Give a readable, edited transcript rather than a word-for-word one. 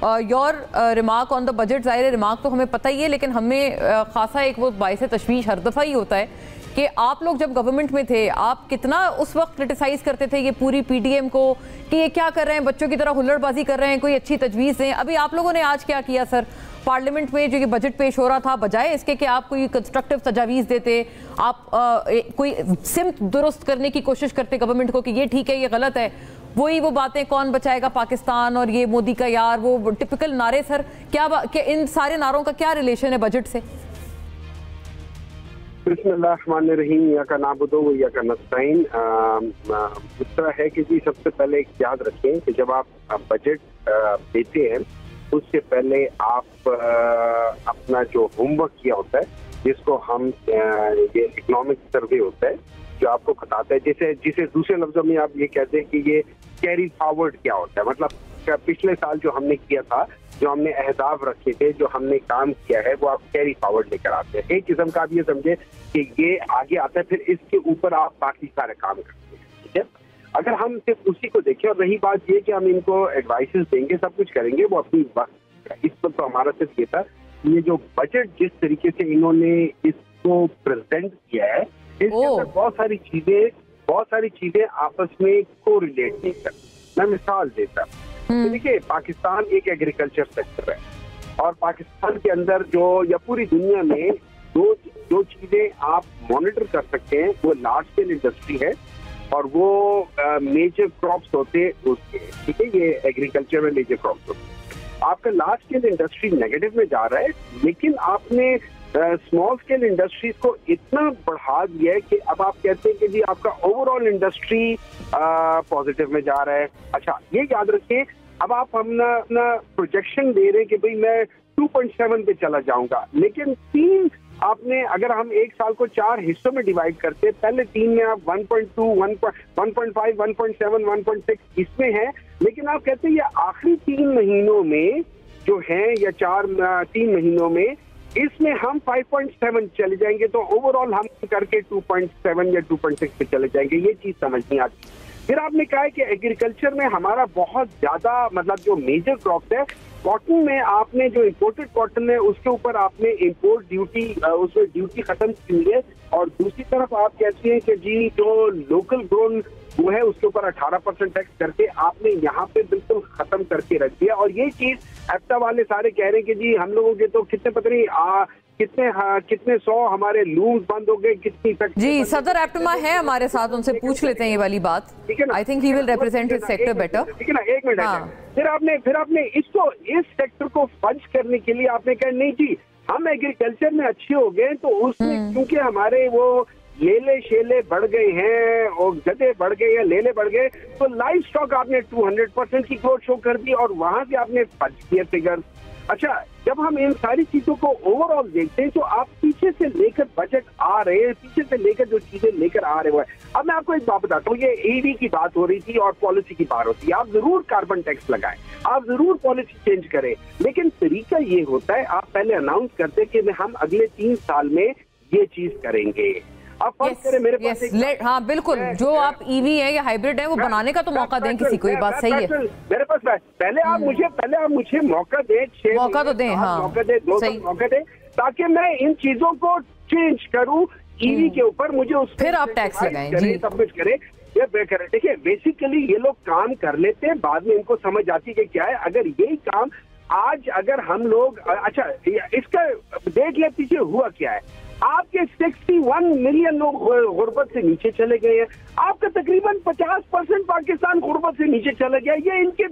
Your remark on the budget, ज़ाहिर remark तो हमें पता ही है, लेकिन हमें खासा एक वो बाइस तशवीश हर दफ़ा ही होता है कि आप लोग जब गवर्नमेंट में थे, आप कितना उस वक्त क्रिटिसाइज़ करते थे ये पूरी पीडीएम को कि ये क्या कर रहे हैं, बच्चों की तरह हुल्लड़बाजी कर रहे हैं, कोई अच्छी तजवीज़ दें। अभी आप लोगों ने आज क्या किया सर, पार्लियामेंट में जो ये बजट पेश हो रहा था, बजाय इसके कि आप कोई कंस्ट्रक्टिव तजावीज़ देते, आप कोई सिमत दुरुस्त करने की कोशिश करते गवर्नमेंट को कि ये ठीक है, ये गलत है, वही वो बातें कौन बचाएगा पाकिस्तान और ये मोदी का यार, वो टिपिकल नारे। सर क्या इन सारे नारों का क्या रिलेशन है बजट से? बिस्मिल्लाहिर्रहमानिर्रहीम, या का नाबुदो व या का नस्ताइन। इस तरह है कि जी सबसे पहले याद रखें कि जब आप बजट देते हैं उससे पहले आप अपना जो होमवर्क किया होता है, जिसको हम ये इकोनॉमिक सर्वे होता है जो आपको बताता है, जिसे दूसरे लफ्जों में आप ये कहते हैं कि ये कैरी फॉरवर्ड क्या होता है। मतलब पिछले साल जो हमने किया था, जो हमने अहदाफ रखे थे, जो हमने काम किया है, वो आप कैरी फॉरवर्ड लेकर आते हैं। एक किस्म का आप ये समझे कि ये आगे आता है, फिर इसके ऊपर आप बाकी सारे काम करते हैं। ठीक है, अगर हम सिर्फ उसी को देखें, और रही बात ये कि हम इनको एडवाइसेस देंगे, सब कुछ करेंगे, वो अपनी वक्त। इस पर तो हमारा सिर्फ ये था, ये जो बजट जिस तरीके से इन्होंने इसको प्रेजेंट किया है, इसके अंदर बहुत सारी चीजें आपस में को रिलेट नहीं करती। मैं मिसाल देता हूँ, देखिए पाकिस्तान एक एग्रीकल्चर सेक्टर है, और पाकिस्तान के अंदर जो या पूरी दुनिया में दो चीजें आप मॉनिटर कर सकते हैं, वो लार्ज स्केल इंडस्ट्री है और वो मेजर क्रॉप्स होते हैं उसके। ठीक है, ये एग्रीकल्चर में मेजर क्रॉप्स होते हैं। आपका लार्ज स्केल इंडस्ट्री नेगेटिव में जा रहा है, लेकिन आपने स्मॉल स्केल इंडस्ट्रीज को इतना बढ़ा दिया है कि अब आप कहते हैं कि जी आपका ओवरऑल इंडस्ट्री पॉजिटिव में जा रहा है। अच्छा, ये याद रखें, अब आप अपना प्रोजेक्शन दे रहे हैं कि भाई मैं 2.7 पे चला जाऊंगा, लेकिन आपने, अगर हम एक साल को 4 हिस्सों में डिवाइड करते, पहले 3 में आप 1.2, 1.5, 1.7, 1.6 इसमें है, लेकिन आप कहते हैं ये आखिरी 3 महीनों में जो है, या 3 महीनों में, इसमें हम 5.7 चले जाएंगे, तो ओवरऑल हम करके 2.7 या 2.6 पे चले जाएंगे। ये चीज समझ नहीं आती। फिर आपने कहा है कि एग्रीकल्चर में हमारा बहुत ज्यादा, मतलब जो मेजर क्रॉप्स है, कॉटन में आपने जो इम्पोर्टेड कॉटन है उसके ऊपर आपने इम्पोर्ट ड्यूटी, उसमें ड्यूटी खत्म की है, और दूसरी तरफ आप कहते हैं कि जी जो लोकल ग्रोन वो है उसके ऊपर 18% टैक्स करके आपने यहाँ पे बिल्कुल खत्म करके रख दिया। और ये चीज एप्टा वाले सारे कह रहे हैं कि जी हम लोगों के तो कितने पता नहीं कितने 100 हमारे लूम्स बंद हो गए, कितनी तक। जी, सदर एप्टमा है हमारे साथ, उनसे पूछ लेते हैं ये वाली बात। ठीक है ना, I think he will represent his sector better. ठीक है ना, एक मिनट। हाँ। फिर आपने इसको, इस सेक्टर को फंड करने के लिए आपने कहा नहीं जी हम एग्रीकल्चर में अच्छे हो गए, तो उसमें क्योंकि हमारे वो लेले शेले बढ़ गए हैं और गधे बढ़ गए हैं, लेले बढ़ गए, तो लाइव स्टॉक आपने 200% की ग्रोथ शो कर दी, और वहां से आपने फंड किए फिगर। अच्छा, जब हम इन सारी चीजों को ओवरऑल देखते हैं, तो आप पीछे से लेकर बजट आ रहे हैं, पीछे से लेकर जो चीजें लेकर आ रहे हैं। अब मैं आपको एक बात बताता हूँ, ये ईडी की बात हो रही थी और पॉलिसी की बात होती है। आप जरूर कार्बन टैक्स लगाएं, आप जरूर पॉलिसी चेंज करें, लेकिन तरीका ये होता है, आप पहले अनाउंस करते हैं कि हम अगले 3 साल में ये चीज करेंगे। अब फर्क करें मेरे पास हाँ बिल्कुल, जो आप ईवी है या हाइब्रिड है वो बनाने का तो मौका दें किसी को, ये बात सही है। मेरे पास पहले आप मुझे मौका दें, 6 मौका तो दें, हाँ मौका दें, 2 साल मौका दें, ताकि मैं इन चीजों को चेंज करूं ईवी के ऊपर। मुझे उस फिर आप टैक्स लगाएं, जी सब कुछ करें, ये बेहतर। देखिए बेसिकली ये लोग काम कर लेते हैं, बाद में इनको समझ आती है कि क्या है। अगर यही काम आज अगर हम लोग, अच्छा इसका देख ले पीछे हुआ क्या है, आपके 61 मिलियन लोग गुर्बत से नीचे चले गए हैं, आपका तकरीबन 50% पाकिस्तान गुर्बत से नीचे चले गया। ये इनके